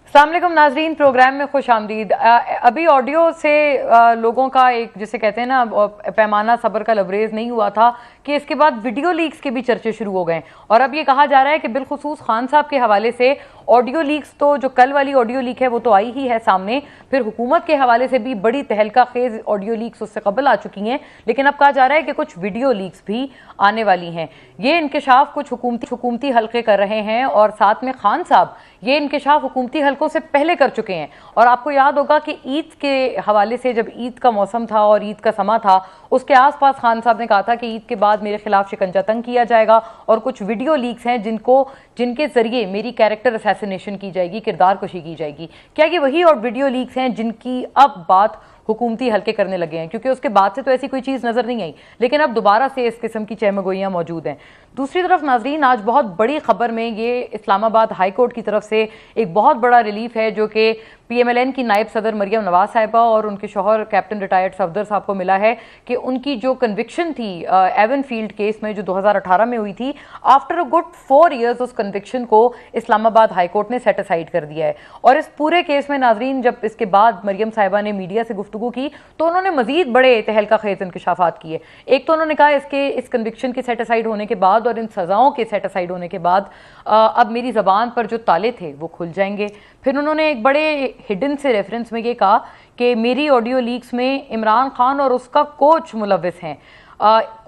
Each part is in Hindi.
अस्सलाम वालेकुम नाजरीन, प्रोग्राम में खुश आमदीद। अभी ऑडियो से लोगों का एक जिसे कहते हैं ना पैमाना सब्र का लबरेज नहीं हुआ था कि इसके बाद वीडियो लीक्स के भी चर्चे शुरू हो गए और अब ये कहा जा रहा है कि बिलखुसूस खान साहब के हवाले से ऑडियो लीक्स, तो जो कल वाली ऑडियो लीक है वो तो आई ही है सामने, फिर हुकूमत के हवाले से भी बड़ी तहलका खेज ऑडियो लीक्स उससे कबल आ चुकी हैं, लेकिन अब कहा जा रहा है कि कुछ वीडियो लीक्स भी आने वाली हैं। ये इंकशाफ कुछ हुकूमती हल्के कर रहे हैं और साथ में खान साहब ये इंकशाफ हुकूमती हल्कों से पहले कर चुके हैं। और आपको याद होगा कि ईद के हवाले से जब ईद का मौसम था और ईद का समा था, उसके आसपास खान साहब ने कहा था कि ईद के बाद मेरे खिलाफ शिकंजा तंग किया जाएगा और कुछ वीडियो लीक्स हैं जिनके जरिए मेरी कैरेक्टर असैसिनेशन की जाएगी, किरदार कुशी की जाएगी। क्या ये वही और वीडियो लीक्स हैं जिनकी अब बात हुकूमती हल्के करने लगे हैं? क्योंकि उसके बाद से तो ऐसी कोई चीज़ नज़र नहीं आई, लेकिन अब दोबारा से इस किस्म की चहमगोइयाँ मौजूद हैं। दूसरी तरफ नाजरीन, आज बहुत बड़ी खबर में ये इस्लामाबाद हाई कोर्ट की तरफ से एक बहुत बड़ा रिलीफ है जो कि PMLN की नायब सदर मरियम नवाज साहिबा और उनके शौहर कैप्टन रिटायर्ड सफदर साहब को मिला है कि उनकी जो कन्विक्शन थी एवन फील्ड केस में जो 2018 में हुई थी, आफ्टर अ गुड 4 ईयर्स उस कन्विक्शन को इस्लामाबाद हाई कोर्ट ने सेट असाइड कर दिया है। और इस पूरे केस में नाजरीन, जब इसके बाद मरियम साहिबा ने मीडिया से गुफ्तगू की तो उन्होंने मजीद बड़े तहलका खेज इंकशाफात किए। एक तो उन्होंने कहा इस कन्विक्शन के सेट असाइड होने के बाद और इन सजाओं के सेट असाइड होने के बाद अब मेरी ज़बान पर जो ताले थे वो खुल जाएंगे। फिर उन्होंने एक बड़े हिडन से रेफरेंस में ये कहा कि मेरी ऑडियो लीक्स में इमरान खान और उसका कोच मुलविस हैं।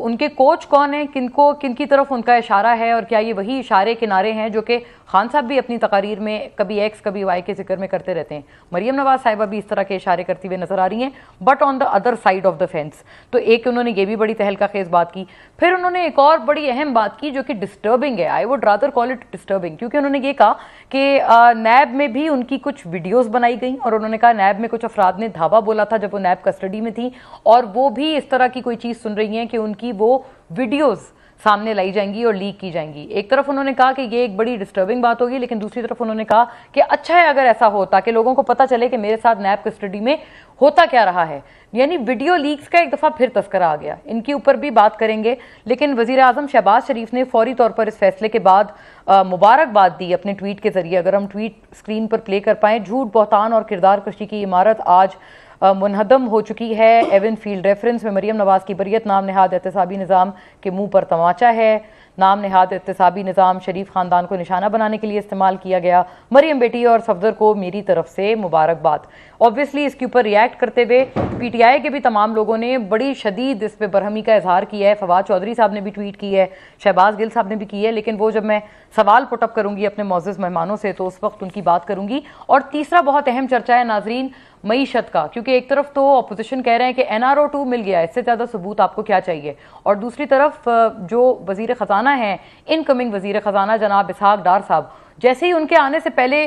उनके कोच कौन है, किनकी तरफ उनका इशारा है और क्या ये वही इशारे किनारे हैं जो कि खान साहब भी अपनी तकारीर में कभी एक्स कभी वाई के जिक्र में करते रहते हैं? मरियम नवाज साहिबा भी इस तरह के इशारे करती हुए नजर आ रही हैं, but on the other side of the fence. तो एक उन्होंने ये भी बड़ी तहलका खेज बात की। फिर उन्होंने एक और बड़ी अहम बात की जो कि डिस्टर्बिंग है, I would rather call it disturbing, क्योंकि उन्होंने ये कहा कि नैब में भी उनकी कुछ वीडियोस बनाई गई और उन्होंने कहा नैब में कुछ अफराद ने धावा बोला था जब वो नैब कस्टडी में थी और वो भी इस तरह की कोई चीज़ सुन रही हैं कि उनकी वो वीडियोस सामने लाई जाएंगी और लीक की जाएंगी। एक तरफ उन्होंने कहा कि ये एक बड़ी डिस्टर्बिंग बात होगी, लेकिन दूसरी तरफ उन्होंने कहा कि अच्छा है अगर ऐसा हो ताकि लोगों को पता चले कि मेरे साथ नैब कस्टडी में होता क्या रहा है। यानी वीडियो लीक्स का एक दफ़ा फिर तस्करा आ गया, इनके ऊपर भी बात करेंगे। लेकिन वज़ीर आज़म शहबाज शरीफ ने फौरी तौर पर इस फैसले के बाद मुबारकबाद दी अपने ट्वीट के जरिए। अगर हम ट्वीट स्क्रीन पर प्ले कर पाएँ, झूठ, बहतान और किरदार कशी की इमारत आज मुनहदम हो चुकी है। एवन फील्ड रेफरेंस में मरियम नवाज की बरियत नाम नहाद एहतसाबी निज़ाम के मुंह पर तमाचा है। नाम नहाद एहतसाबी निज़ाम शरीफ ख़ानदान को निशाना बनाने के लिए इस्तेमाल किया गया। मरियम बेटी और सफदर को मेरी तरफ से मुबारकबाद। ऑब्वियसली इसके ऊपर रिएक्ट करते हुए PTI के भी तमाम लोगों ने बड़ी शदीद इस पर बरहमी का इजहार किया है। फवाद चौधरी साहब ने भी ट्वीट की है, शहबाज गिल साहब ने भी की है, लेकिन वो जब मैं सवाल पुटअप करूंगी अपने मौजूद मेहमानों से तो उस वक्त उनकी बात करूंगी। और तीसरा बहुत अहम चर्चा है नाजरीन मईशत का, क्योंकि एक तरफ तो अपोजिशन कह रहे हैं कि NRO 2 मिल गया, इससे ज़्यादा सबूत आपको क्या चाहिए, और दूसरी तरफ जो वज़ीर ख़जाना हैं, इनकमिंग वज़ीर ख़जाना जनाब इसहाक डार साहब, जैसे ही उनके आने से पहले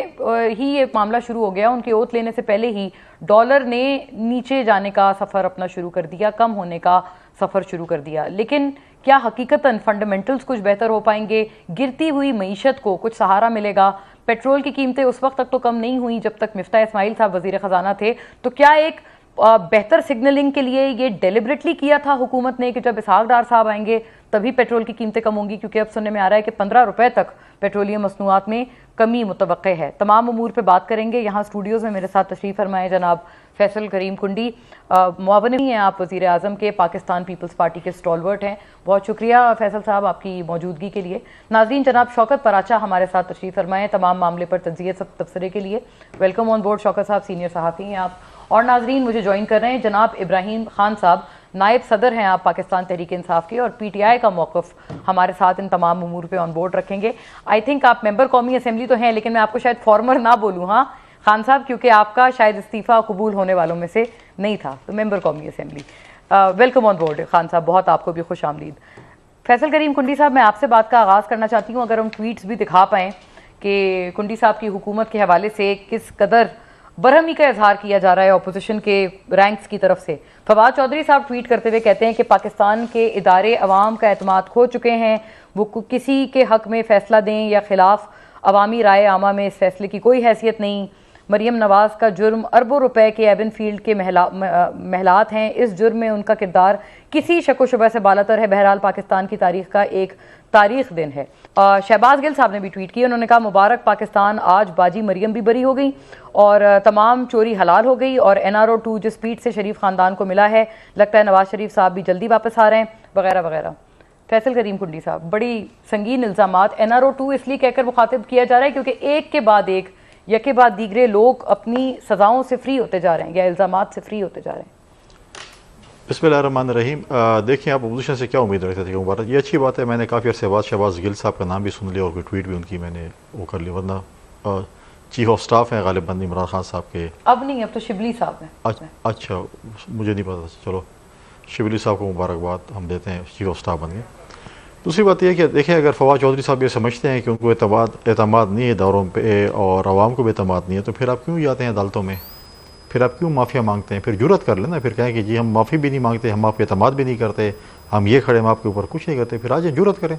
ही ये मामला शुरू हो गया, उनके ओथ लेने से पहले ही डॉलर ने नीचे जाने का सफ़र अपना शुरू कर दिया, कम होने का सफ़र शुरू कर दिया। लेकिन क्या हकीकतन फंडामेंटल्स कुछ बेहतर हो पाएंगे? गिरती हुई मईशत को कुछ सहारा मिलेगा? पेट्रोल की कीमतें उस वक्त तक तो कम नहीं हुई जब तक मिफ्ता इस्माइल साहब वज़ीर ख़जाना थे, तो क्या एक बेहतर सिग्नलिंग के लिए ये डेलिबरेटली किया था हुकूमत ने कि जब इसहाक डार साहब आएंगे तभी पेट्रोल की कीमतें कम होंगी? क्योंकि अब सुनने में आ रहा है कि 15 रुपए तक पेट्रोलियम मसनूआत में कमी मुतवक्के है। तमाम अमूर पे बात करेंगे। यहाँ स्टूडियोज़ में मेरे साथ तशरीफ़ फरमाए जनाब फैसल करीम कुंडी, मुआवन हैं आप वज़ीर आज़म के, पाकिस्तान पीपल्स पार्टी के स्टॉलवर्ट हैं। बहुत शुक्रिया फैसल साहब आपकी मौजूदगी के लिए। नाज़रीन, जनाब शौकत पराचा हमारे साथ तशरीफ़ फरमाए तमाम मामले पर तज्ज़िया तबसरे के लिए। वेलकम ऑन बोर्ड शौकत साहब, सीनियर सहाफ़ी हैं आप। और नाजरीन मुझे ज्वाइन कर रहे हैं जनाब इब्राहिम खान साहब, नायब सदर हैं आप पाकिस्तान तहरीक इंसाफ के, और PTI का मौक़िफ़ हमारे साथ इन तमाम उमूर पे ऑन बोर्ड रखेंगे। आई थिंक आप मेंबर कौमी असम्बली तो हैं, लेकिन मैं आपको शायद फॉर्मर ना बोलूँ, हाँ खान साहब, क्योंकि आपका शायद इस्तीफ़ा कबूल होने वालों में से नहीं था, तो मेंबर कौमी assembly. Welcome on board Khan साहब, बहुत आपको भी खुश आमदीद। फैसल करीम कुंडी साहब, मैं आपसे बात का आगाज़ करना चाहती हूँ। अगर हम ट्वीट्स भी दिखा पाएँ कि कुंडी साहब की हुकूमत के हवाले से किस कदर बरहमी का इजहार किया जा रहा है अपोजिशन के रैंक्स की तरफ से। फवाद चौधरी साहब ट्वीट करते हुए कहते हैं कि पाकिस्तान के इदारे अवाम का एतमाद खो चुके हैं, वो किसी के हक में फ़ैसला दें या खिलाफ अवामी राय आमा में इस फैसले की कोई हैसियत नहीं। मरियम नवाज का जुर्म अरबों रुपए के एवन फील्ड के महलात हैं। इस जुर्म में उनका किरदार किसी शक शुबह से बालातर है। बहरहाल पाकिस्तान की तारीख का एक तारीख दिन है। शहबाज गिल साहब ने भी ट्वीट किया, उन्होंने कहा मुबारक पाकिस्तान, आज बाजी मरियम भी बरी हो गई और तमाम चोरी हलाल हो गई और NRO 2 जिस स्पीड से शरीफ खानदान को मिला है, लगता है नवाज शरीफ साहब भी जल्दी वापस आ रहे हैं, वगैरह वगैरह। फैसल करीम कुंडी साहब, बड़ी संगीन इल्ज़ामात। NRO 2 इसलिए कहकर मुखातिब किया जा रहा है क्योंकि एक के बाद एक, यके बाद दीगरे लोग अपनी सजाओं से फ्री होते जा रहे हैं या इल्ज़ामात से फ्री होते जा रहे हैं। बिस्मिल्लाहिर्रहमानिर्रहीम। देखिए, आप अपोजिशन से क्या उम्मीद रखते थे कि मुबारक, ये अच्छी बात है। मैंने काफ़ी अर्से बाद शहबाज गिल साहब का नाम भी सुन लिया और कोई ट्वीट भी उनकी मैंने वो कर लिया, वरना चीफ ऑफ स्टाफ हैं गालिबन इमरान खान साहब के। अब नहीं, अब तो शिबली साहब हैं। अच्छा, मुझे नहीं पता। चलो, शिबली साहब को मुबारकबाद हम देते हैं, चीफ ऑफ स्टाफ बन गए। दूसरी बात यह है कि देखें, अगर फवाद चौधरी साहब ये समझते हैं कि उनको एतमाद नहीं है दौरों पे और आवाम को भी एतमाद नहीं है, तो फिर आप क्यों जाते हैं अदालतों में? फिर आप क्यों माफ़िया मांगते हैं? फिर जुर्रत कर लेना, फिर कहें कि जी हम माफ़ी भी नहीं मांगते, हम आप पे एतमाद भी नहीं करते, हम ये खड़े हम आपके ऊपर कुछ नहीं करते। फिर आज जुर्रत करें,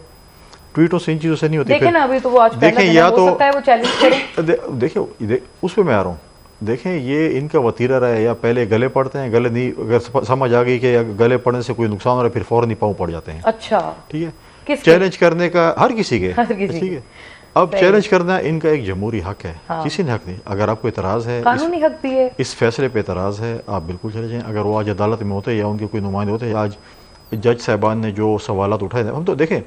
ट्वीटों से इन चीज़ों से नहीं होती। देखें ना, अभी तो वो आज देखें, या तो वो चैलेंज करें। देखिए, उस पर मैं आ रहा हूँ। देखें, ये इनका वतीरा रहा है, या पहले गले पड़ते हैं, गले नहीं, अगर समझ आ गई कि गले पड़ने से कोई नुकसान हो रहा है, फिर फ़ौरन ही पाँव पड़ जाते हैं। अच्छा, ठीक है। चैलेंज करने का हर किसी के, ठीक है। अब चैलेंज करना इनका एक जमहूरी हक है। हाँ। किसी ने हक नहीं। अगर आपको इतराज़ है, कानूनी हक भी है, इस फैसले पे इतराज़ है, आप बिल्कुल चले जाएं। अगर वो आज अदालत में होते या उनके कोई नुमाइंदे होते, आज जज साहबान ने जो सवालात उठाए, हम तो देखें,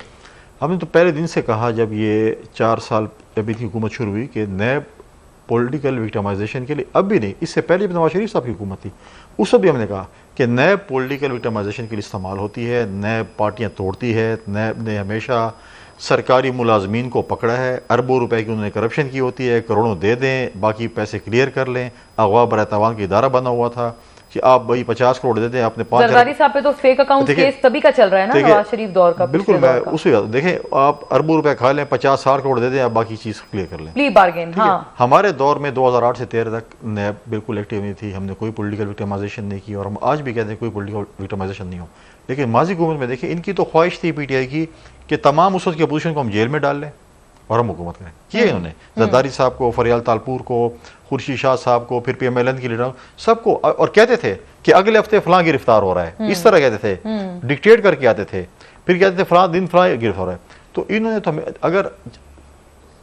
हमने तो पहले दिन से कहा, जब ये 4 साल जब इनकी हुकूमत शुरू हुई, कि नए पॉलिटिकल विक्टिमाइजेशन के लिए, अब भी नहीं, इससे पहले भी नवाज शरीफ साहब की हुकूमत थी, उस वक्त भी हमने कहा कि नए पॉलिटिकल विक्टिमाइजेशन के लिए इस्तेमाल होती है, नए पार्टियाँ तोड़ती है। नैब ने हमेशा सरकारी मुलाजमीन को पकड़ा है, अरबों रुपए की उन्होंने करप्शन की होती है, करोड़ों दे दें, बाकी पैसे क्लियर कर लें। अगवा बरतवान का इदारा बना हुआ था कि आप भाई 50 करोड़ देते हैं, आपने 5 जरदारी साहब पे तो फेक अकाउंट केस तभी का चल रहा है ना, नवाज शरीफ दौर का। बिल्कुल, मैं उसी देखें, आप अरबों रुपए खा लें, 50-60 करोड़ दे दें, आप बाकी चीज़ क्लियर कर लें, प्ली बार्गेन। हाँ, हमारे दौर में 2008 से 13 तक नैब बिल्कुल एक्टिव नहीं थी, हमने कोई पॉलिटिकल विक्टिमाइजेशन नहीं की, और हम आज भी कहते हैं कोई पॉलिटिकल विक्टिमाइजेशन नहीं हो। लेकिन माजी हुकूमत में देखिए, इनकी तो ख्वाहिश थी PTI की कि तमाम उस वक्त की अपोजिशन को हम जेल में डाल लें और हम हुकूमत करें। किए इन्होंने, जरदारी साहब को, फरियाल तालपुर को, खुर्शीद शाह साहब को, फिर PMLN की लीडर सबको, और कहते थे कि अगले हफ्ते फलां गिरफ्तार हो रहा है, इस तरह कहते थे, डिक्टेट करके आते थे, फिर कहते थे फलां दिन फलां गिरफ्तार हो रहा है। तो इन्होंने तो, अगर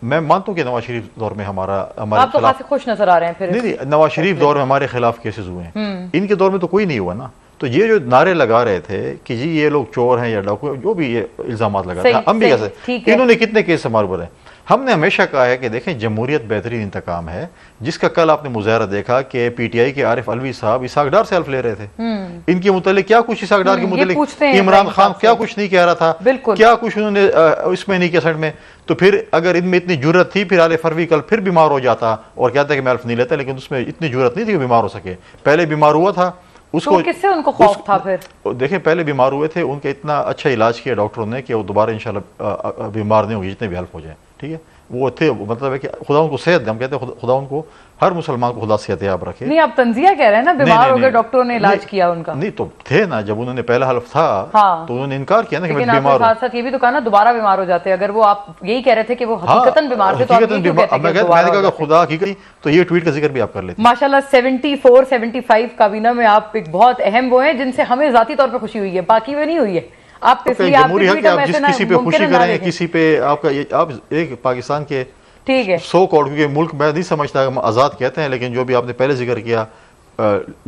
मैं मानता हूँ कि नवाज शरीफ दौर में हमारे खिलाफ खुश नजर आ रहे हैं, फिर नहीं, नवाज शरीफ दौर में हमारे खिलाफ केसेस हुए हैं, इनके दौर में तो कोई नहीं हुआ ना। तो ये जो नारे लगा रहे थे कि जी ये लोग चोर हैं या डाकू, जो भी ये इल्जामात लगा रहे, हम भी कैसे, इन्होंने कितने केस हमारे ऊपर है। हमने हमेशा कहा है कि देखें, जमहूरियत बेहतरीन इंतकाम है, जिसका कल आपने मुजाहरा देखा कि PTI के आरिफ अलवी साहब इसाक डार से हेल्प ले रहे थे। इनके मुतालिक क्या कुछ, इसाक डार के मुतालिक इमरान खान क्या कुछ नहीं कह रहा था, क्या कुछ उन्होंने इसमें नहीं किया साइड में। तो फिर अगर इनमें इतनी जुर्रत थी, फिर आले फरवी कल फिर बीमार हो जाता और कहता है कि मैं हेल्प नहीं लेता, लेकिन उसमें इतनी जुर्रत नहीं थी कि बीमार हो सके। पहले बीमार हुआ था, उसको किससे उनको खौफ था? फिर देखें, पहले बीमार हुए थे, उनके इतना अच्छा इलाज किया डॉक्टरों ने कि वो दोबारा इंशाल्लाह बीमार नहीं होगी, जितने भी हेल्प हो जाए। ठीक है, वो थे, मतलब है कि खुदा उनको सेहत, हम कहते हैं खुदा उनको, हर मुसलमान को खुदा सेहतयाब रखे। नहीं, आप तंजिया कह रहे हैं ना, बीमार हो गए, डॉक्टरों ने इलाज किया उनका। नहीं तो थे ना, जब उन्होंने पहला हल्फ था, हाँ, तो उन्होंने इनकार किया ना कि मैं बीमार हूं। साथ साथ ये भी तो कहा ना, दोबारा बीमार हो जाते। अगर वो आप यही कह रहे थे कि वो हकीकतन बीमार थे, तो मैंने खुदा हकीकत, तो ये ट्वीट का जिक्र भी आप कर लेते। माशाल्लाह 74-75 काबीना में आप एक बहुत अहम वो हैं जिनसे हमें जाती तौर पर खुशी हुई है, बाकी में नहीं हुई है। आप इसलिए आप किसी पे खुशी करें, किसी पे आपका, आप एक पाकिस्तान के, ठीक है, 100 करोड़, क्योंकि मुल्क मैं नहीं समझता, हम आज़ाद कहते हैं, लेकिन जो भी आपने पहले जिक्र किया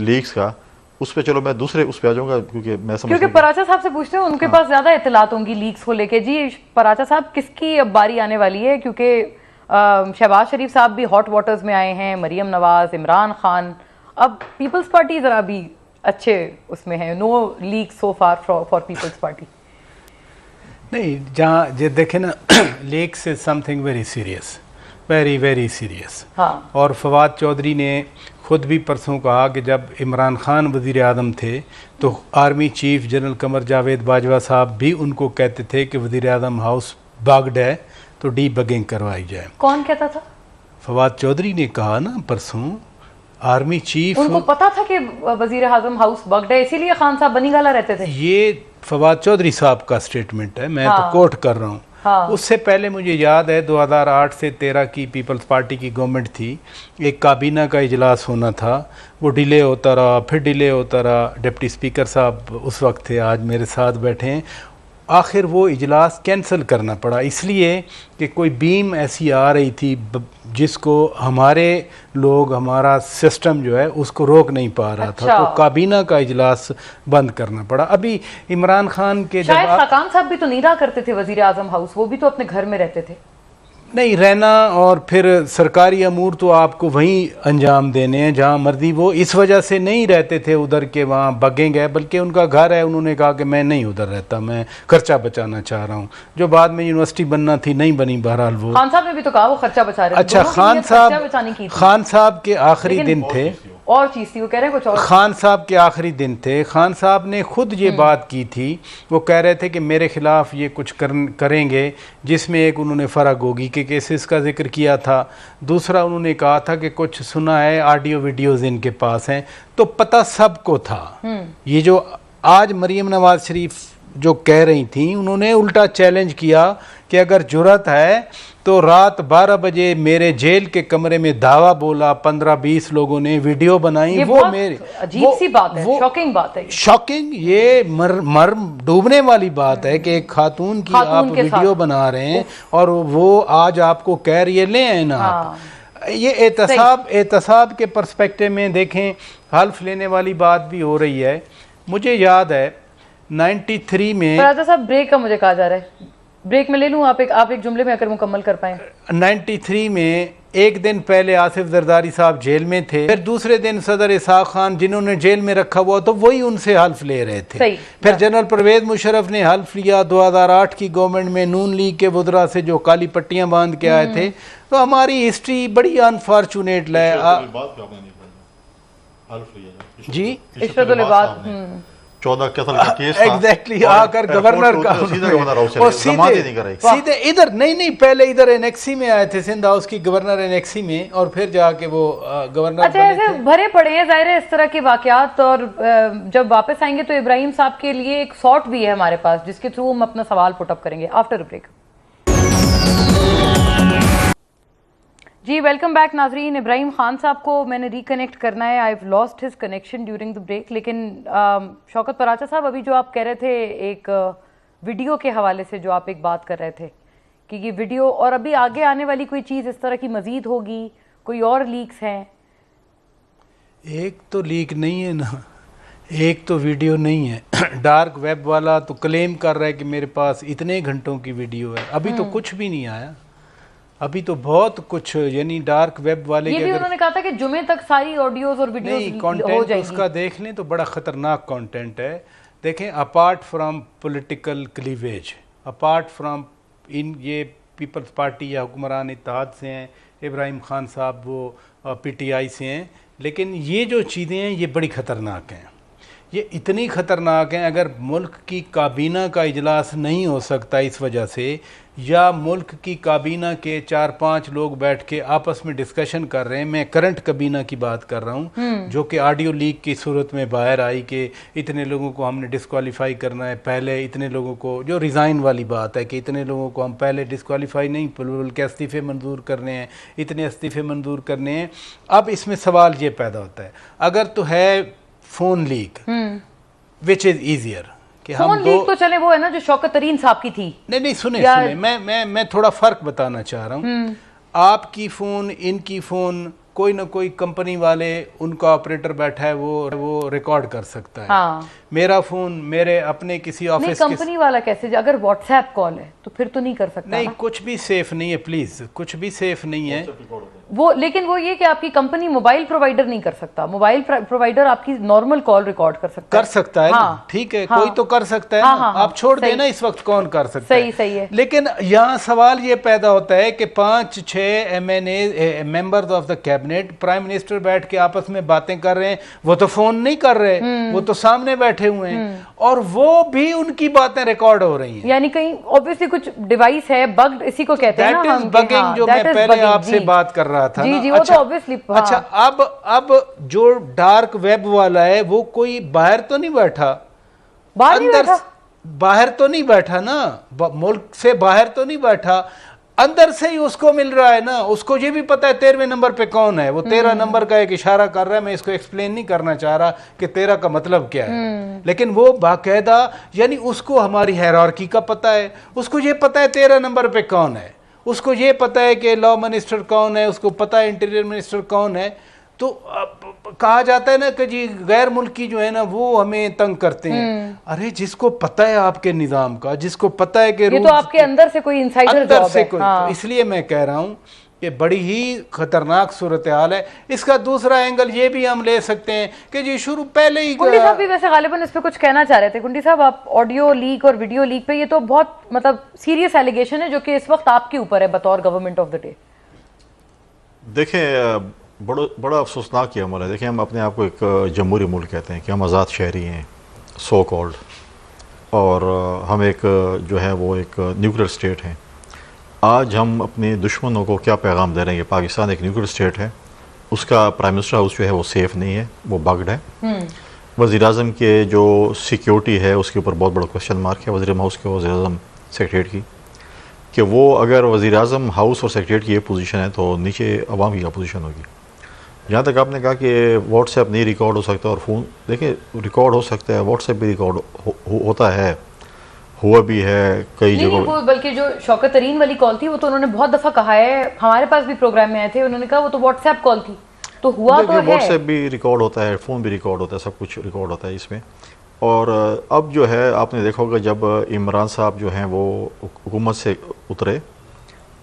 लीक्स का, उस पे चलो मैं दूसरे उस पे आ जाऊंगा, क्योंकि मैं समझ, क्योंकि पराचा साहब से पूछते हैं, उनके पास ज्यादा इत्तलात होंगी लीक्स को लेके। जी पराचा साहब, किसकी अब बारी आने वाली है? क्योंकि शहबाज शरीफ साहब भी हॉट वाटर्स में आए हैं, मरियम नवाज, इमरान खान, अब पीपल्स पार्टी जरा भी अच्छे उसमें है। No leak so far for People's Party. नहीं, जहाँ जो देखे ना, leaks is something very serious, very very serious. हाँ। और फवाद चौधरी ने खुद भी परसों कहा कि जब इमरान खान वज़ीर आज़म थे तो army chief general Qamar Javed Bajwa साहब भी उनको कहते थे कि वज़ीर आज़म हाउस बग्ड है, तो डी बगिंग करवाई जाए। कौन कहता था? फवाद चौधरी ने कहा ना परसों, आर्मी चीफ। उनको पता था कि वज़ीर आज़म हाउस बग्ड है, इसीलिए खान साहब बनीगाला रहते थे। ये फवाद चौधरी साहब का स्टेटमेंट है, मैं तो कोट कर रहा हूँ। हाँ। उससे पहले मुझे याद है 2008 से 13 की पीपल्स पार्टी की गवर्नमेंट थी, एक काबीना का इजलास होना था, वो डिले होता रहा, फिर डिले होता रहा। डिप्टी स्पीकर साहब उस वक्त थे, आज मेरे साथ बैठे हैं। आखिर वो इजलास कैंसिल करना पड़ा इसलिए कि कोई बीम ऐसी आ रही थी जिसको हमारे लोग, हमारा सिस्टम जो है उसको रोक नहीं पा रहा था, तो काबीना का इजलास बंद करना पड़ा। अभी इमरान खान के शायद खाकान साहब भी तो नहीं रहा करते थे वजीर आजम हाउस, वो भी तो अपने घर में रहते थे। नहीं रहना, और फिर सरकारी अमूर तो आपको वहीं अंजाम देने हैं जहाँ मर्जी। वो इस वजह से नहीं रहते थे उधर के वहाँ बगे गए, बल्कि उनका घर है, उन्होंने कहा कि मैं नहीं उधर रहता, मैं खर्चा बचाना चाह रहा हूँ। जो बाद में यूनिवर्सिटी बनना थी नहीं बनी, बहरहाल वो खान साहब ने भी तो कहा वो खर्चा बचा रहे थे। अच्छा, खान साहब के आखिरी दिन थे, और चीज थी, वो कह रहे हैं कुछ और। खान साहब के आखिरी दिन थे, खान साहब ने खुद ये बात की थी। वो कह रहे थे कि मेरे खिलाफ ये कुछ करेंगे, जिसमें एक उन्होंने फ़राग गोगी के केसेस का जिक्र किया था, दूसरा उन्होंने कहा था कि कुछ सुना है ऑडियो वीडियोस इनके पास हैं। तो पता सबको था। ये जो आज मरीम नवाज शरीफ जो कह रही थी, उन्होंने उल्टा चैलेंज किया कि अगर जुर्रत है तो रात 12 बजे मेरे जेल के कमरे में दावा बोला, 15-20 लोगों ने वीडियो बनाई। वो मेरे अजीब सी बात है, शॉकिंग बात है, शॉकिंग, ये मर्म डूबने वाली बात है कि एक खातून की आप वीडियो बना रहे हैं और वो आज आपको कह रही है ले आए ना आप। ये एहतसाब के पर्सपेक्टिव में देखें, हल्फ लेने वाली बात भी हो रही है। मुझे याद है 93 में, राजा साहब ब्रेक का मुझे कहा जा रहा है, ब्रेक में ले लूं, आप एक जुमले में अगर मुकम्मल कर पाए। 93 में एक दिन पहले आसिफ जरदारी साहब जेल में थे, फिर दूसरे दिन सदर इसाक खान जिन्होंने जेल में रखा हुआ तो वही उनसे हल्फ ले रहे थे। फिर जनरल परवेज मुशर्रफ ने हल्फ लिया 2008 की गवर्नमेंट में, नून लीग के वुज़रा से जो काली पट्टियां बांध के आए थे। तो हमारी हिस्ट्री बड़ी अनफॉर्चुनेट है जी। 14 कत्ल का केस एग्जैक्टली आकर गवर्नर का सीधे इधर नहीं पहले इधर एनेक्सी में आए थे, सिंध हाउस की गवर्नर एनेक्सी में, और फिर जाके वो गवर्नर। अच्छा, ऐसे भरे पड़े हैं जाहिर है इस तरह के वाकयात। और जब वापस आएंगे तो इब्राहिम साहब के लिए एक शॉट भी है हमारे पास जिसके थ्रू हम अपना सवाल पुटअप करेंगे आफ्टर ब्रेक। जी वेलकम बैक नाजरीन। इब्राहिम खान साहब को मैंने रिकनेक्ट करना है, I have lost his connection during the break. लेकिन शौकत पराचा साहब, अभी जो आप कह रहे थे एक वीडियो के हवाले से, जो आप एक बात कर रहे थे कि ये वीडियो और अभी आगे आने वाली कोई चीज़ इस तरह की मजीद होगी, कोई और लीक्स हैं? एक तो लीक नहीं है ना, एक तो वीडियो नहीं है। डार्क वेब वाला तो क्लेम कर रहा है कि मेरे पास इतने घंटों की वीडियो है, अभी तो कुछ भी नहीं आया, अभी तो बहुत कुछ, यानी डार्क वेब वाले ये भी उन्होंने कहा था कि जुमे तक सारी ऑडियोज और वीडियोस नहीं, कंटेंट उसका देख लें तो बड़ा ख़तरनाक कंटेंट है। देखें, apart from political cleavage, apart from in ये पीपल्स पार्टी या हुक्मरान इत्तेहाद से हैं, इब्राहिम खान साहब वो पीटीआई से हैं, लेकिन ये जो चीज़ें हैं ये बड़ी ख़तरनाक हैं। ये इतनी ख़तरनाक हैं, अगर मुल्क की काबीना का इजलास नहीं हो सकता इस वजह से, या मुल्क की काबीना के 4-5 लोग बैठ के आपस में डिस्कशन कर रहे हैं, मैं करंट काबीना की बात कर रहा हूँ, जो कि ऑडियो लीक की सूरत में बाहर आई कि इतने लोगों को हमने डिस्क्वालीफाई करना है, पहले इतने लोगों को, जो रिज़ाइन वाली बात है कि इतने लोगों को हम पहले डिस्क्वालीफाई नहीं बल्कि इस्तीफ़े मंजूर करने हैं, इतने इस्तीफ़े मंजूर करने हैं। अब इसमें सवाल ये पैदा होता है, अगर तो है phone leak which is easier कि फोन लीक तो चले वो है ना जो शौकत तरीन साहब की थी। नहीं सुने मैं थोड़ा फर्क बताना चाह रहा हूँ। आपकी फोन, इनकी फोन, कोई ना कोई कंपनी वाले, उनका ऑपरेटर बैठा है, वो रिकॉर्ड कर सकता है। हाँ। मेरा फोन मेरे अपने किसी ऑफिस, कंपनी वाला कैसे? अगर व्हाट्सएप कॉल है तो फिर तो नहीं कर सकता। नहीं, कुछ भी सेफ नहीं है, प्लीज कुछ भी सेफ नहीं है वो। लेकिन वो ये कि आपकी कंपनी मोबाइल प्रोवाइडर नहीं कर सकता, मोबाइल प्रोवाइडर आपकी नॉर्मल कॉल रिकॉर्ड कर सकता है। हाँ, ठीक है, कोई तो कर सकता है। आप छोड़ देना, इस वक्त कौन कर सकता है? सही है। लेकिन यहाँ सवाल ये पैदा होता है कि 5-6 MNA members of the cabinet, prime minister बैठ के आपस में बातें कर रहे हैं, वो तो फोन नहीं कर रहे, वो तो सामने बैठे हुए हैं, और वो भी उनकी बातें रिकॉर्ड हो रही हैं। यानी कहीं ऑब्वियसली कुछ डिवाइस है, बग्ड इसी को कहते हैं ना हम, बगिंग, जो मैं पहले आपसे बात कर रहा था जी, वो तो ऑब्वियसली। अच्छा, अब जो डार्क वेब वाला है वो कोई बाहर तो नहीं बैठा, बाहर नहीं बैठा, बाहर तो नहीं बैठा ना, मुल्क से बाहर तो नहीं बैठा, अंदर से ही उसको मिल रहा है ना। उसको ये भी पता है 13वें नंबर पे कौन है, वो 13 नंबर का एक इशारा कर रहा है। मैं इसको एक्सप्लेन नहीं करना चाह रहा कि 13 का मतलब क्या है, लेकिन वो बाकायदा, यानी उसको हमारी हायरार्की का पता है, उसको ये पता है 13 नंबर पे कौन है, उसको ये पता है कि लॉ मिनिस्टर कौन है, उसको पता है इंटीरियर मिनिस्टर कौन है। तो कहा जाता है ना कि जी गैर मुल्की जो है ना वो हमें तंग करते हैं। अरे जिसको पता है आपके निज़ाम का, जिसको पता है कि ये तो आपके अंदर से कोई इनसाइडर जॉब है। तो इसलिए मैं कह रहा हूँ कि बड़ी ही खतरनाक सूरत हाल है। इसका दूसरा एंगल ये भी हम ले सकते हैं कि जी शुरू पहले ही गुंडी साहब भी वैसे गालिबन इस पे कुछ कहना चाह रहे थे। गुंडी साहब, आप ऑडियो लीक और वीडियो लीक पे, ये तो बहुत मतलब सीरियस एलिगेशन है जो कि इस वक्त आपके ऊपर है बतौर गवर्नमेंट ऑफ द डे। देखें, बड़ा अफसोसनाक ये अमल है। देखिए, हम अपने आप को एक जमहूरी मुल्क कहते हैं कि हम आज़ाद शहरी हैं, सो कॉल्ड, और हम एक जो है वो एक न्यूक्लियर स्टेट हैं। आज हम अपने दुश्मनों को क्या पैगाम दे रहे हैं कि पाकिस्तान एक न्यूक्लियर स्टेट है, उसका प्राइम मिनिस्टर हाउस जो है वो सेफ़ नहीं है, वो बग्ड है। वज़ीर-ए-आज़म के जो सिक्योरिटी है उसके ऊपर बहुत बड़ा क्वेश्चन मार्क है, वज़ीर हाउस के, वज़ीर-ए-आज़म सेक्रेटरी की, कि वो अगर वज़ीर-ए-आज़म हाउस और सेक्रेटरी की ये पोजीशन है तो नीचे अवाम की क्या पोजीशन होगी। जहाँ तक आपने कहा कि व्हाट्सएप नहीं रिकॉर्ड हो सकता और फ़ोन, देखिए रिकॉर्ड हो सकता है, व्हाट्सएप भी रिकॉर्ड होता है, हुआ भी है कई जगहों। बल्कि जो शौकत तरीन वाली कॉल थी वो तो उन्होंने बहुत दफ़ा कहा है, हमारे पास भी प्रोग्राम में आए थे, उन्होंने कहा वो तो व्हाट्सएप कॉल थी, तो हुआ तो है। व्हाट्सएप भी रिकॉर्ड होता है, फ़ोन भी रिकॉर्ड होता है, सब कुछ रिकॉर्ड होता है इसमें। और अब जो है आपने देखा होगा जब इमरान साहब जो हैं वो हुकूमत से उतरे,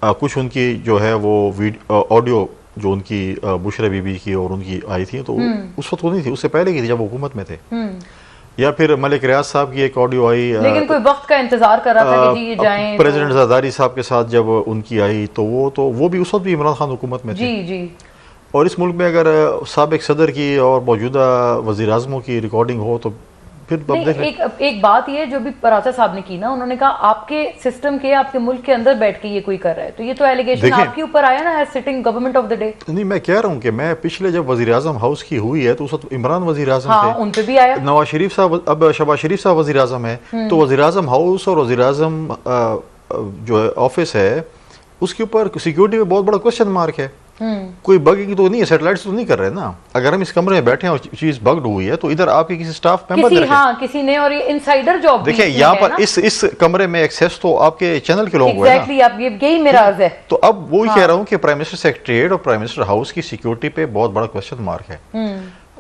कुछ उनकी जो है वो ऑडियो जो उनकी बुशरा बीबी की और उनकी आई थी, तो उस वक्त वो नहीं थी, उससे पहले की थी जब हुकूमत में थे। या फिर मलिक रियाज साहब की एक ऑडियो आई, लेकिन कोई वक्त का इंतजार कर रहा था कि जी ये जाएं, प्रेसिडेंट ज़रदारी साहब के साथ जब उनकी आई तो वो भी उस वक्त भी इमरान खान हुकूमत में थे। जी। और इस मुल्क में अगर साबिक सदर की और मौजूदा वज़ीर-ए-आज़मों की रिकॉर्डिंग हो तो फिर एक बात ये जो भी पराचा साहब ने की ना, उन्होंने कहा आपके सिस्टम के, आपके मुल्क के अंदर बैठ के ये कोई कर रहा है, तो ये तो एलिगेशन आपके ऊपर आया ना as sitting government of the day. नहीं, मैं कह रहा हूँ कि मैं पिछले जब वज़ीर-ए-आज़म हाउस की हुई है तो उस वक्त इमरान वज़ीर-ए-आज़म थे, उन पे भी आया। नवाज शरीफ साहब, अब शहबाज शरीफ साहब वज़ीर-ए-आज़म है, तो वज़ीर-ए-आज़म हाउस और वज़ीर-ए-आज़म जो ऑफिस है उसके ऊपर सिक्योरिटी में बहुत बड़ा क्वेश्चन मार्क है। कोई बगिंग तो नहीं है, सैटेलाइट्स तो नहीं कर रहे ना। अगर हम इस कमरे में बैठे हैं और चीज बग्ड हुई है तो इधर आपके किसी स्टाफ मेंबर किसी ने, और ये इनसाइडर जॉब देखिए यहाँ पर इस कमरे में एक्सेस तो आपके चैनल के लोगों को है ना। आप यही मेरा अर्ज है। तो अब वही कह रहा हूँ कि प्राइम मिनिस्टर सेक्रेटरीट और प्राइम मिनिस्टर हाउस की सिक्योरिटी पे बहुत बड़ा क्वेश्चन मार्क है।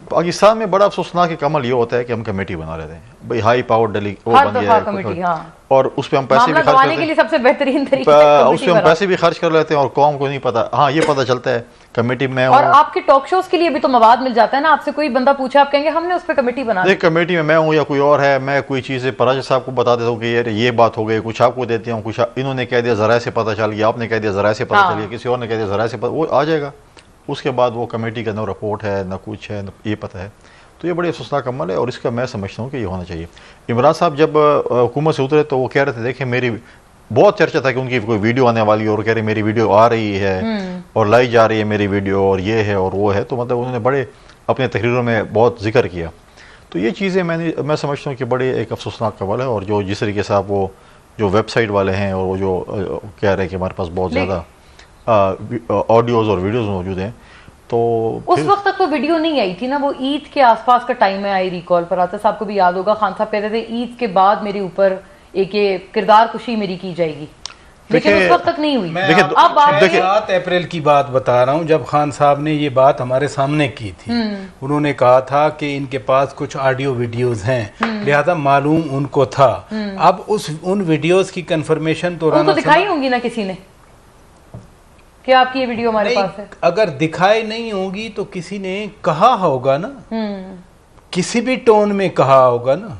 पाकिस्तान में बड़ा अफसोसनाक एक अमल ये होता है कि हम कमेटी बना लेते हैं, भाई हाई पावर डेली वो बन गया है, और उस पर हम पैसे भी खर्च करते हैं, सबसे बेहतरीन तरीका उस पर हम पैसे भी खर्च कर लेते हैं और कौम को नहीं पता। हाँ, ये पता चलता है कमेटी में। और आपके टॉक शोज के लिए भी तो मवाद मिल जाता है ना, आपसे कोई बंदा पूछे आप कहेंगे हमने उस पर कमेटी बना दी। कमेटी में मैं हूँ या कोई और है, मैं कोई चीज़ें पराजा साहब को बता देता हूँ कि ये बात हो गई, कुछ आपको देती हूँ, कुछ इन्होंने कह दिया ज़रा से पता चल गया, आपने कह दिया ज़रा से पता चल गया, किसी और ने कह दिया ज़रा से पता, वो आ जाएगा। उसके बाद वो कमेटी का न रिपोर्ट है न कुछ है, ये पता है। तो ये बड़ी अफसोसनाक अमल है और इसका मैं समझता हूँ कि ये होना चाहिए। इमरान साहब जब हुकूमत से उतरे तो वो कह रहे थे, देखिए मेरी बहुत चर्चा था कि उनकी कोई वीडियो आने वाली है और कह रहे मेरी वीडियो आ रही है और लाई जा रही है मेरी वीडियो, और ये है और वो है। तो मतलब उन्होंने बड़े अपने तकरीरों में बहुत जिक्र किया। तो ये चीज़ें मैं समझता हूँ कि बड़े एक अफसोसनाक अमल है। और जो जिस तरीके से आप वो जो वेबसाइट वाले हैं और वो जो कह रहे हैं कि हमारे पास बहुत ज़्यादा ऑडियोज़ और वीडियोज़ मौजूद हैं, तो उस वक्त तक तो वीडियो नहीं आई थी ना, वो ईद के आसपास का टाइम में आई रिकॉल पर आता। साहब को भी याद होगा, खान साहब कहते थे ईद के बाद मेरे ऊपर एक ये किरदार कुशी मेरी की जाएगी, लेकिन उस वक्त तक नहीं हुई। अब 7 अप्रैल की बात बता रहा हूँ जब खान साहब ने ये बात हमारे सामने की थी। उन्होंने कहा था कि इनके पास कुछ ऑडियो वीडियोस हैं, लिहाजा मालूम उनको था। अब उन वीडियोस की कंफर्मेशन तो दिखाई होंगी ना किसी ने कि आपकी ये वीडियो हमारे पास है। अगर दिखाई नहीं होगी तो किसी ने कहा होगा ना, किसी भी टोन में कहा होगा ना,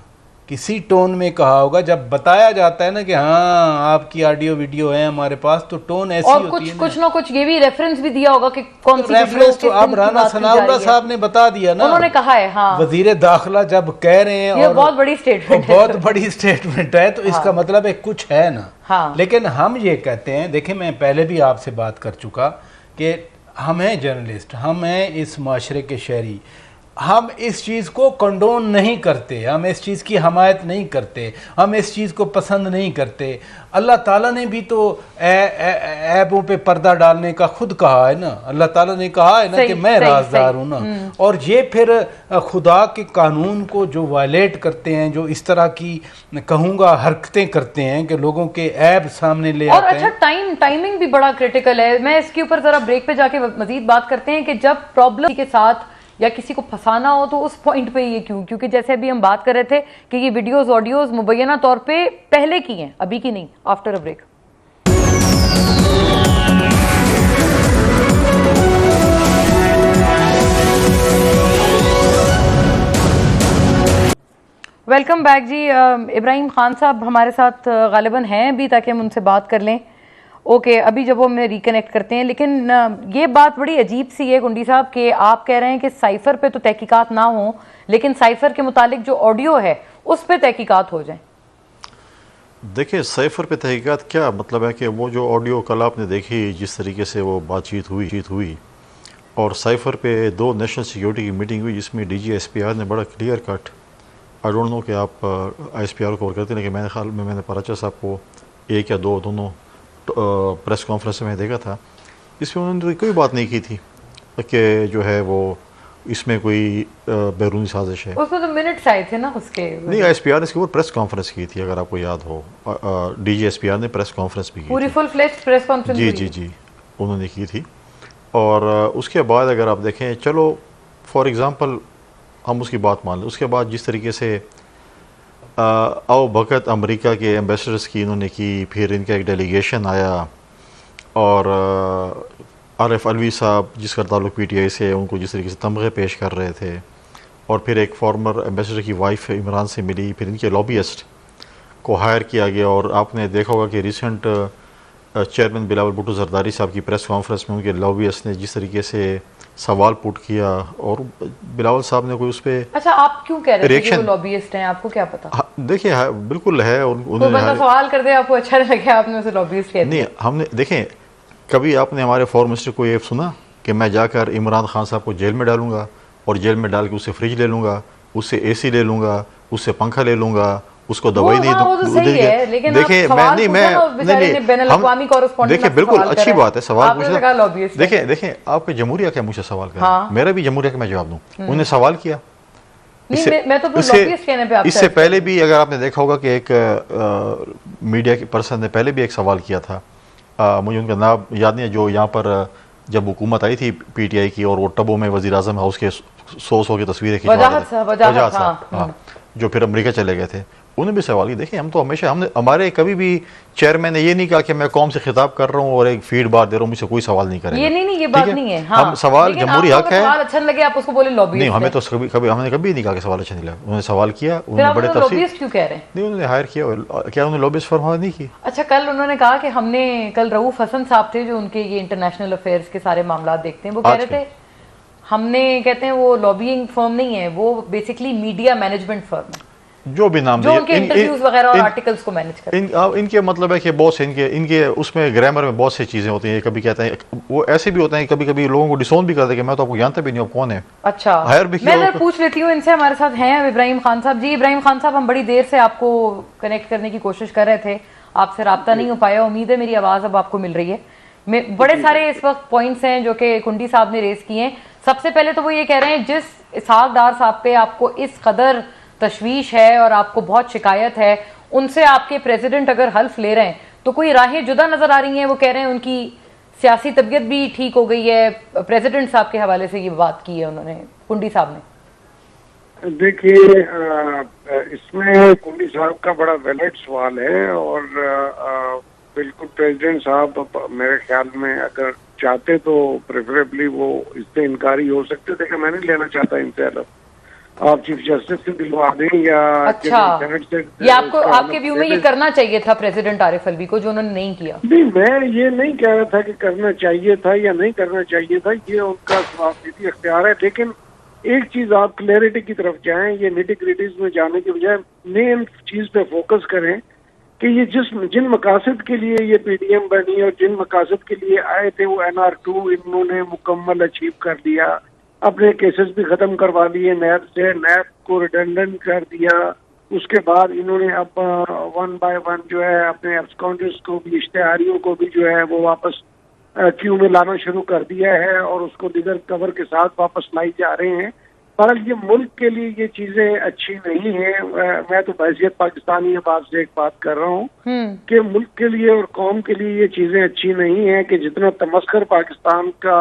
किसी टोन में कहा होगा। जब बताया जाता है ना कि हाँ आपकी ऑडियो वीडियो है हमारे पास, तो टोन ऐसी और होती है कुछ ना कुछ ये भी रेफरेंस भी दिया होगा कि कौन सी रेफरेंस। तो अब राना सनाउल्लाह साहब ने बता दिया ना, उन्होंने कहा है। हाँ, वजीर दाखिला जब कह रहे हैं, ये बहुत बड़ी स्टेटमेंट है, बहुत बड़ी स्टेटमेंट है, तो इसका मतलब है कुछ है ना। हाँ। लेकिन हम ये कहते हैं, देखिए मैं पहले भी आपसे बात कर चुका कि हम हैं जर्नलिस्ट, हम हैं इस माशरे के शहरी। हम इस चीज़ को कंडोन नहीं करते, हम इस चीज़ की हमायत नहीं करते, हम इस चीज़ को पसंद नहीं करते। अल्लाह ताला ने भी तो ऐबों पे पर्दा डालने का खुद कहा है ना, अल्लाह ताला ने कहा है ना कि मैं राज़दार हूँ ना। और ये फिर खुदा के कानून को जो वायलेट करते हैं, जो इस तरह की कहूँगा हरकतें करते हैं कि लोगों के ऐब सामने ले आते हैं। और अच्छा टाइमिंग भी बड़ा क्रिटिकल है। मैं इसके ऊपर ज़रा ब्रेक पे जाके मजीद बात करते हैं कि जब प्रॉब्लम के साथ या किसी को फंसाना हो तो उस पॉइंट पे ये क्यों, क्योंकि जैसे अभी हम बात कर रहे थे कि ये वीडियोस ऑडियोज मुबैना तौर पे पहले की हैं, अभी की नहीं। After a break. Welcome back ji. Ibrahim Khan sahab हमारे साथ गालिबन हैं अभी, ताकि हम उनसे बात कर लें। ओके, अभी जब वो हमें रिकनेक्ट करते हैं, लेकिन ये बात बड़ी अजीब सी है कुंडी साहब कि आप कह रहे हैं कि साइफर पे तो तहकीकात ना हो, लेकिन साइफर के मुतालिक जो ऑडियो है उस पर तहकीकात हो जाए। देखिए, साइफर पे तहकीकात क्या मतलब है कि वो जो ऑडियो कल आपने देखी, जिस तरीके से वो बातचीत हुई और साइफर पे 2 नेशनल सिक्योरिटी की मीटिंग हुई जिसमें DGSPR ने बड़ा clear cut, I don't know कि आप ISPR को कवर करते हैं, लेकिन मेरे ख्याल में मैंने पराचा साहब को 1 या 2 दोनों प्रेस कॉन्फ्रेंस में देखा था, इसमें उन्होंने कोई बात नहीं की थी कि जो है वो इसमें कोई बैरूनी साजिश है। उसमें तो मिनट्स आए थे ना उसके। नहीं, ISPR ने इसके ऊपर प्रेस कॉन्फ्रेंस की थी, अगर आपको याद हो। DGSPR ने प्रेस कॉन्फ्रेंस भी की पूरी फुल फ्लेज्ड प्रेस कॉन्फ्रेंस। जी उन्होंने की थी। और उसके बाद अगर आप देखें, चलो फॉर एग्ज़ाम्पल हम उसकी बात मान लें, उसके बाद जिस तरीके से बकत अमेरिका के एम्बेसडर्स की इन्होंने की, फिर इनका एक डेलीगेशन आया और आरिफ अलवी साहब जिसका ताल्लुक PTI से है, उनको जिस तरीके से तमगे पेश कर रहे थे, और फिर एक फॉर्मर एम्बेसडर की वाइफ इमरान से मिली, फिर इनके लॉबियस्ट को हायर किया गया। और आपने देखा होगा कि रिसेंट चेयरमैन बिलावल भुट्टो जरदारी साहब की प्रेस कॉन्फ्रेंस में उनके लॉबियस्ट ने जिस तरीके से सवाल पुट किया, और बिलावल साहब ने कोई उस पर। अच्छा, आप क्यों कह रहे हैं कि वो लॉबियस्ट हैं, आपको क्या पता? देखिए, बिल्कुल है। उन्होंने सवाल कर दिया, आपको अच्छा लगे, आपने उसे लॉबियस्ट कह दिया? नहीं, हमने देखें, कभी आपने हमारे फॉरेन मिनिस्टर को ये सुना कि मैं जाकर इमरान खान साहब को जेल में डालूंगा और जेल में डाल के उससे फ्रिज ले लूंगा, उससे AC ले लूंगा, उससे पंखा ले लूंगा, उसको दवाई नहीं दूंगा? देखिए, बिल्कुल अच्छी बात है सवाल पूछना। देखिए आपके जमहूरिया क्या मुझसे सवाल करें, मेरा भी जमहूरिया का मैं जवाब दूं। उन्हें सवाल किया, इससे पहले भी अगर आपने देखा होगा कि एक मीडिया के पर्सन ने पहले भी एक सवाल किया था, मुझे उनका नाम याद नहीं है, जो यहाँ पर जब हुकूमत आई थी PTI की और वो टबों में वज़ीर आज़म हाउस के 100 की तस्वीरें खिंचवा, जो फिर अमेरिका चले गए थे, उन्हें भी सवाल किया। देखिए, हम तो हमेशा हमारे कभी भी चेयरमैन ने ये नहीं कहा कि मैं कौम से खिताब कर रहा हूँ और एक फीड बार दे रहा हूँ, मुझसे कोई सवाल नहीं करेगा। ये बात नहीं है। हाँ, हम सवाल जमहूरी हक है। अच्छा लगे आप उसको बोले लॉबियस्ट। नहीं, हमें तो हमने कभी नहीं कहा कि सवाल अच्छा नहीं लगा। उन्होंने सवाल किया, उन्होंने बड़े तफसील। क्यों कह रहे हैं? नहीं, उन्होंने हायर किया। क्या उन्होंने लॉबियस्ट फर्म हायर नहीं की? अच्छा, कल उन्होंने कहा कि हमने कल रऊफ हसन साहब थे जो उनके ये इंटरनेशनल अफेयर्स के सारे मामला देखते हैं, वो कह रहे थे हमने, कहते हैं वो लॉबिंग फर्म नहीं है, वो बेसिकली मीडिया मैनेजमेंट फर्म है, जो भी नाम जो उनके इंटरव्यूज वगैरह और आर्टिकल्स को मैनेज करते हैं। इनके मतलब है कि बहुत से इनके उसमें ग्रामर में बहुत सी चीज़ें होती हैं। कभी कहते हैं, वो ऐसे भी होते हैं, कभी कभी लोगों को डिसोन भी करते हैं कि मैं तो आपको जानता भी नहीं हूँ कौन है। अच्छा, हायर भी मैं पूछ लेती हूँ इनसे। हमारे साथ हैं इब्राहिम खान साहब जी। इब्राहिम खान साहब, हम बड़ी देर से आपको कनेक्ट करने की कोशिश कर रहे थे, आपसे रब्ता नहीं हो पाया। उम्मीद है मेरी आवाज़ अब आपको मिल रही है। बड़े सारे इस वक्त पॉइंट्स हैं जो कि कुंडी साहब ने रेस किए हैं। सबसे पहले तो वो ये कह रहे हैं, जिस इसहाक डार साहब पे आपको इस कदर तशवीश है और आपको बहुत शिकायत है, उनसे आपके प्रेसिडेंट अगर हल्फ ले रहे हैं तो कोई राहें जुदा नजर आ रही हैं। वो कह रहे हैं उनकी सियासी तबीयत भी ठीक हो गई है। प्रेसिडेंट साहब के हवाले से ये बात की है उन्होंने, कुंडी साहब ने। देखिए, इसमें कुंडी साहब का बड़ा वैलिड सवाल है और बिल्कुल प्रेसिडेंट साहब मेरे ख्याल में अगर चाहते तो प्रेफरेबली वो इससे इनकारी हो सकते थे कि मैं नहीं लेना चाहता इनसे हल्फ, आप चीफ जस्टिस से दिलवा दें या अच्छा, ये आपको आपके व्यू में ये करना चाहिए था प्रेसिडेंट आरिफ अलवी को, जो उन्होंने नहीं किया? नहीं, मैं ये नहीं कह रहा था कि करना चाहिए था या नहीं करना चाहिए था, ये उनका स्वास्थ्य इख्तियार है। लेकिन एक चीज आप क्लैरिटी की तरफ जाएं, ये निटी-ग्रिटीज में जाने के बजाय मेन चीज पे फोकस करें कि ये जिन मकासद के लिए ये PDM बनी और जिन मकासद के लिए आए थे वो NR2 इन्होंने मुकम्मल अचीव कर लिया। अपने केसेस भी खत्म करवा लिए नैब से, नैब को रिडंडेंट कर दिया। उसके बाद इन्होंने अब 1 बाय 1 जो है अपने एब्सकॉन्डर्स को भी, इश्तेहारियों को भी जो है वो वापस क्यू में लाना शुरू कर दिया है और उसको दिगर कवर के साथ वापस लाई जा रहे हैं। पर ये मुल्क के लिए ये चीजें अच्छी नहीं है। मैं तो बहसियत पाकिस्तानी बात से एक बात कर रहा हूँ कि मुल्क के लिए और कौम के लिए ये चीजें अच्छी नहीं है कि जितना तमस्कर पाकिस्तान का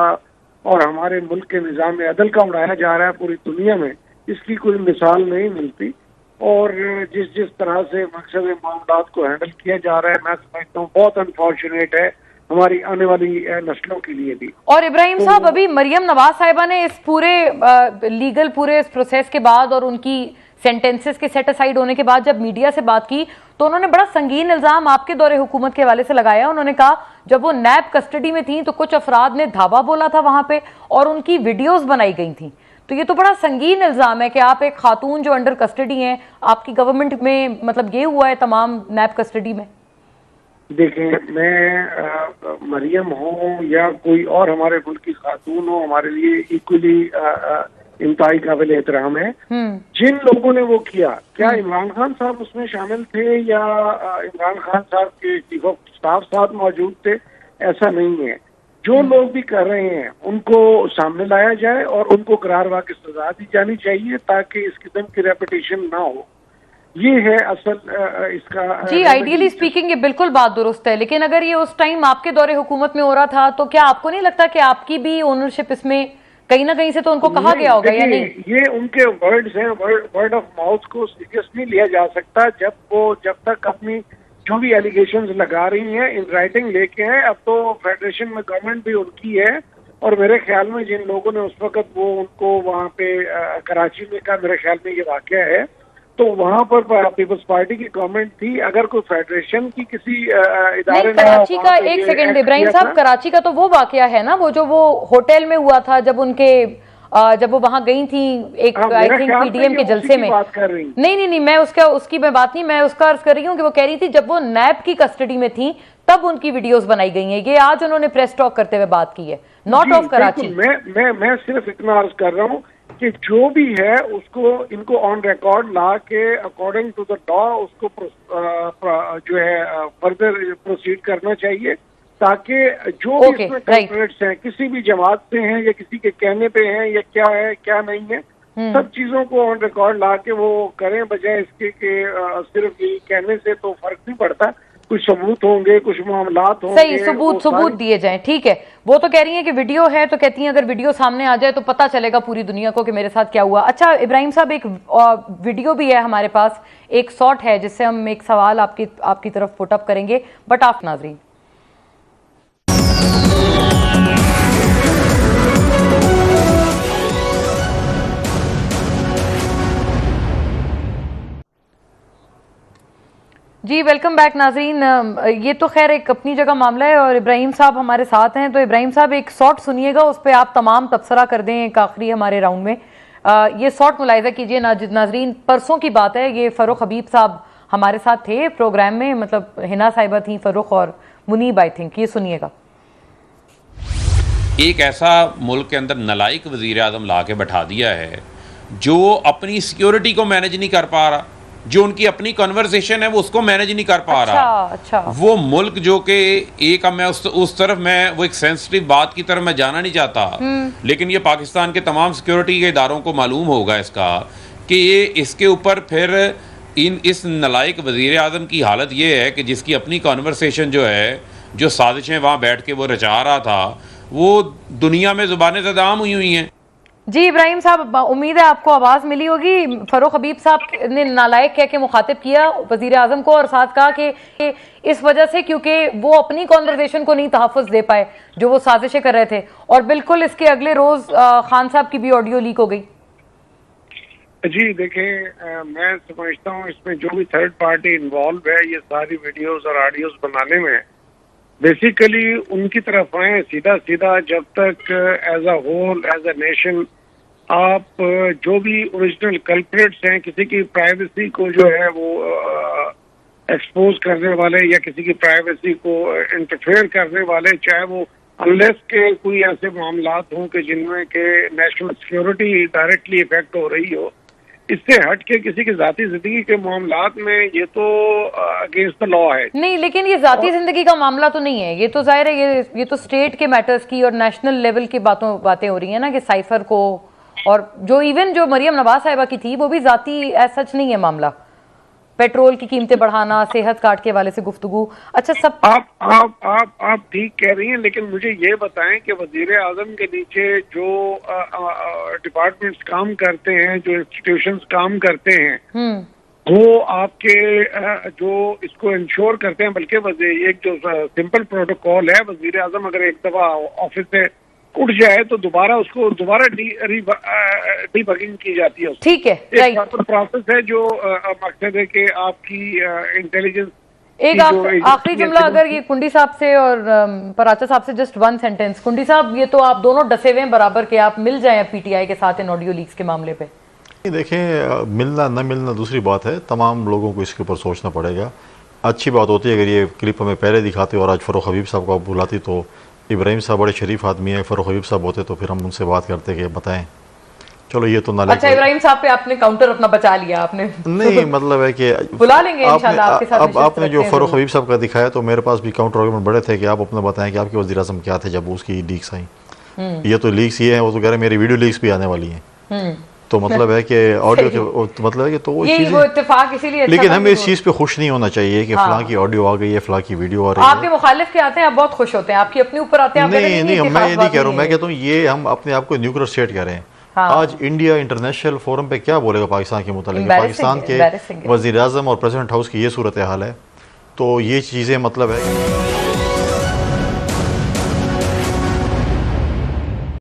और हमारे मुल्क के निज़ाम अदल का उड़ाया जा रहा है पूरी दुनिया में, इसकी कोई मिसाल नहीं मिलती। और जिस तरह से मकसद मामलात को हैंडल किया जा रहा है, मैं समझता हूँ बहुत अनफॉर्चुनेट है हमारी आने वाली नस्लों के लिए भी। और इब्राहिम साहब, अभी मरियम नवाज साहिबा ने इस पूरे लीगल पूरे इस प्रोसेस के बाद और उनकी सेंटेंसेस के सेट असाइड होने के बाद जब मीडिया से बात की तो उन्होंने बड़ा संगीन इल्जाम आपके दौरे हुकूमत के हवाले से लगाया। उन्होंने कहा जब वो नैब कस्टडी में थी तो कुछ अफराद ने धावा बोला था वहां पे और उनकी वीडियोस बनाई गई थी। तो ये तो बड़ा संगीन इल्जाम है कि आप एक खातून जो अंडर कस्टडी हैं, आपकी गवर्नमेंट में मतलब ये हुआ है तमाम नैब कस्टडी में। देखिए, मैं मरियम हो या कोई और हमारे मुल्क की खातून हो, हमारे लिए इक्वली इंतहाई काबिल एहतराम है। जिन लोगों ने वो किया, क्या इमरान खान साहब उसमें शामिल थे या इमरान खान साहब के चीफ ऑफ स्टाफ साथ मौजूद थे? ऐसा नहीं है। जो लोग भी कर रहे हैं उनको सामने लाया जाए और उनको करारवा की सजा दी जानी चाहिए ताकि इस किस्म की रेपिटेशन ना हो। ये है असल इसका। जी, आइडियली स्पीकिंग ये बिल्कुल बात दुरुस्त है, लेकिन अगर ये उस टाइम आपके दौरे हुकूमत में हो रहा था तो क्या आपको नहीं लगता कि आपकी भी ओनरशिप इसमें कहीं ना कहीं से तो उनको कहा गया होगा या नहीं? ये उनके वर्ड्स हैं, वर्ड ऑफ माउथ को सीरियस नहीं लिया जा सकता जब तक अपनी जो भी एलिगेशंस लगा रही हैं इन राइटिंग लेके हैं। अब तो फेडरेशन में गवर्नमेंट भी उनकी है और मेरे ख्याल में जिन लोगों ने उस वक्त वो उनको वहाँ पे कराची में का मेरे ख्याल में ये वाकया है, तो वहाँ पर पीपल्स पार्टी की गवर्नमेंट थी। अगर कोई फेडरेशन की किसी इदारे कराची का, एक सेकंड इब्राहिम साहब, कराची का तो वो वाकया है ना, वो जो वो होटल में हुआ था जब वो वहां गई थी एक आई थिंक पीडीएम के जलसे में। नहीं, मैं उसकी मैं बात नहीं, मैं उसका अर्ज कर रही हूँ कि वो कह रही थी जब वो नैब की कस्टडी में थी तब उनकी वीडियोस बनाई गई हैं। ये आज उन्होंने प्रेस टॉक करते हुए बात की है, नॉट ऑफ कराची। मैं सिर्फ इतना अर्ज कर रहा हूँ कि जो भी है उसको इनको ऑन रिकॉर्ड ला के अकॉर्डिंग टू द लॉ उसको जो है फर्दर प्रोसीड करना चाहिए ताकि जो भी इसमें कल्प्रेट्स हैं, किसी भी जमात से हैं या किसी के कहने पे हैं या क्या है क्या नहीं है, सब चीजों को ऑन रिकॉर्ड ला के वो करें, बजाय इसके कि सिर्फ ये कहने से तो फर्क नहीं पड़ता। कुछ सबूत होंगे, कुछ मामलात होंगे, सही सबूत दिए जाएं। ठीक है, वो तो कह रही है कि वीडियो है, तो कहती हैं अगर वीडियो सामने आ जाए तो पता चलेगा पूरी दुनिया को कि मेरे साथ क्या हुआ। अच्छा इब्राहिम साहब, एक वीडियो भी है हमारे पास, एक शॉट है जिससे हम एक सवाल आपकी तरफ पुट अप करेंगे, बट आप नाजरीन। जी वेलकम बैक नाजरीन। ये तो खैर एक अपनी जगह मामला है और इब्राहिम साहब हमारे साथ हैं, तो इब्राहिम साहब एक शॉट सुनिएगा, उस पर आप तमाम तबसरा कर दें एक आखिरी हमारे राउंड में। ये शॉट मुलाहिजा कीजिए नाजरीन। परसों की बात है, ये फ़ारूक हबीब साहब हमारे साथ थे प्रोग्राम में, मतलब हिना साहिबा थी, फ़ारूक और मुनीब आई थिंक। ये सुनिएगा। एक ऐसा मुल्क के अंदर नलायक वज़ीर आज़म ला के बैठा दिया है जो अपनी सिक्योरिटी को मैनेज नहीं कर पा रहा, जो उनकी अपनी कन्वर्सेशन है वो उसको मैनेज नहीं कर पा रहा। अच्छा। वो मुल्क जो कि एक, अब मैं उस तरफ मैं वो एक सेंसिटिव बात की तरफ मैं जाना नहीं चाहता, लेकिन ये पाकिस्तान के तमाम सिक्योरिटी के इदारों को मालूम होगा इसका कि ये इसके ऊपर फिर इस नलायक वज़ीर आज़म की हालत ये है कि जिसकी अपनी कन्वर्सेशन जो है, जो साजिशें वहाँ बैठ के वो रचा रहा था, वो दुनिया में ज़ुबानें ज़दाम हुई हैं। जी इब्राहिम साहब, उम्मीद है आपको आवाज़ मिली होगी। फ़ारूक हबीब साहब ने नालायक कह के मुखातिब किया वज़ीर आज़म को और साथ कहा कि इस वजह से क्योंकि वो अपनी कॉन्वर्सेशन को नहीं तहफ़्फ़ुज़ दे पाए जो वो साजिशें कर रहे थे, और बिल्कुल इसके अगले रोज़ खान साहब की भी ऑडियो लीक हो गई। जी देखें, मैं समझता हूँ इसमें जो भी थर्ड पार्टी इन्वॉल्व है ये सारी वीडियोस और ऑडियोस बनाने में, बेसिकली उनकी तरफ आए सीधा। जब तक as a whole, as a nation, आप जो भी ओरिजिनल कल्प्रेट्स हैं, किसी की प्राइवेसी को जो है वो एक्सपोज करने वाले या किसी की प्राइवेसी को इंटरफेयर करने वाले, चाहे वो अनलेस के कोई ऐसे मामलात हों कि जिनमें के नेशनल सिक्योरिटी डायरेक्टली इफेक्ट हो रही हो, इससे हट के किसी की जाती जिंदगी के मामलात में ये तो अगेंस्ट द लॉ है। नहीं, लेकिन ये जाती जिंदगी का मामला तो नहीं है, ये तो जाहिर है ये तो स्टेट के मैटर्स की और नेशनल लेवल की बातें हो रही है ना, कि साइफर को और जो इवन जो मरियम नवाज साहिबा की थी वो भी जाती एज सच नहीं है मामला। पेट्रोल की कीमतें बढ़ाना, सेहत कार्ड के हवाले से गुफ्तगू, अच्छा सब आप ठीक कह रही हैं, लेकिन मुझे ये बताएं कि वजीर आजम के नीचे जो डिपार्टमेंट्स काम करते हैं, जो इंस्टीट्यूशंस काम करते हैं, वो आपके जो इसको इंश्योर करते हैं, बल्कि एक जो सिंपल प्रोटोकॉल है, वजीर आजम अगर एक दफा ऑफिस से उठ जाए तो दोबारा डीबगिंग की जाती है। ठीक है, एक प्रोसेस है जो मकसद है कि आपकी इंटेलिजेंस। एक आखिरी जुमला अगर ये कुंडी साहब से और पराचा साहब से, जस्ट वन सेंटेंस। कुंडी साहब, ये तो आप दोनों डसे हुए हैं बराबर के, आप मिल जाएं पीटीआई के साथ इन ऑडियो लीक्स के मामले पे। देखें, मिलना न मिलना दूसरी बात है, तमाम लोगों को इसके ऊपर सोचना पड़ेगा। अच्छी बात होती है अगर ये क्लिप हमें पहले दिखाते और आज फरूख हबीब साहब को आप बुलाती, तो इब्राहिम साहब बड़े शरीफ आदमी है, फरूख हबीब साहब होते तो फिर हम उनसे बात करते कि बताएं। चलो ये तो नाले। अच्छा, इब्राहिम साहब पे आपने काउंटर अपना बचा लिया आपने। नहीं, मतलब है कि बुला लेंगे इंशाल्लाह आपके साथ। अब आपने जो फरूख हबीब साहब का दिखाया तो मेरे पास भी काउंटर आर्गुमेंट बड़े थे कि आप अपना बताएं कि आपके वज़ीर आज़म क्या थे जब उसकी लीक्स आई। ये तो लीक्स ये है, वो तो कह रहे मेरी वीडियो लीक्स भी आने वाली हैं, तो मतलब है कि ऑडियो के मतलब है कि तो वो इत्तेफाक इसीलिए। लेकिन हमें इस चीज़ पे खुश नहीं होना चाहिए कि फलां की ऑडियो आ गई है, फलां की वीडियो आ रही है। आपके मुखालिफ के आते हैं, आप बहुत खुश होते हैं, आपकी अपने ऊपर आते हैं। नहीं, मैं ये नहीं कह रहा हूँ, मैं कहता हूँ ये हम अपने आप को न्यूक्लियर स्टेट कह रहे हैं। आज इंडिया इंटरनेशनल फोरम पे क्या बोलेगा पाकिस्तान के मुतालिक? पाकिस्तान के वज़ीर आज़म और प्रेसिडेंट हाउस की ये सूरत हाल है, तो ये चीज़ें मतलब है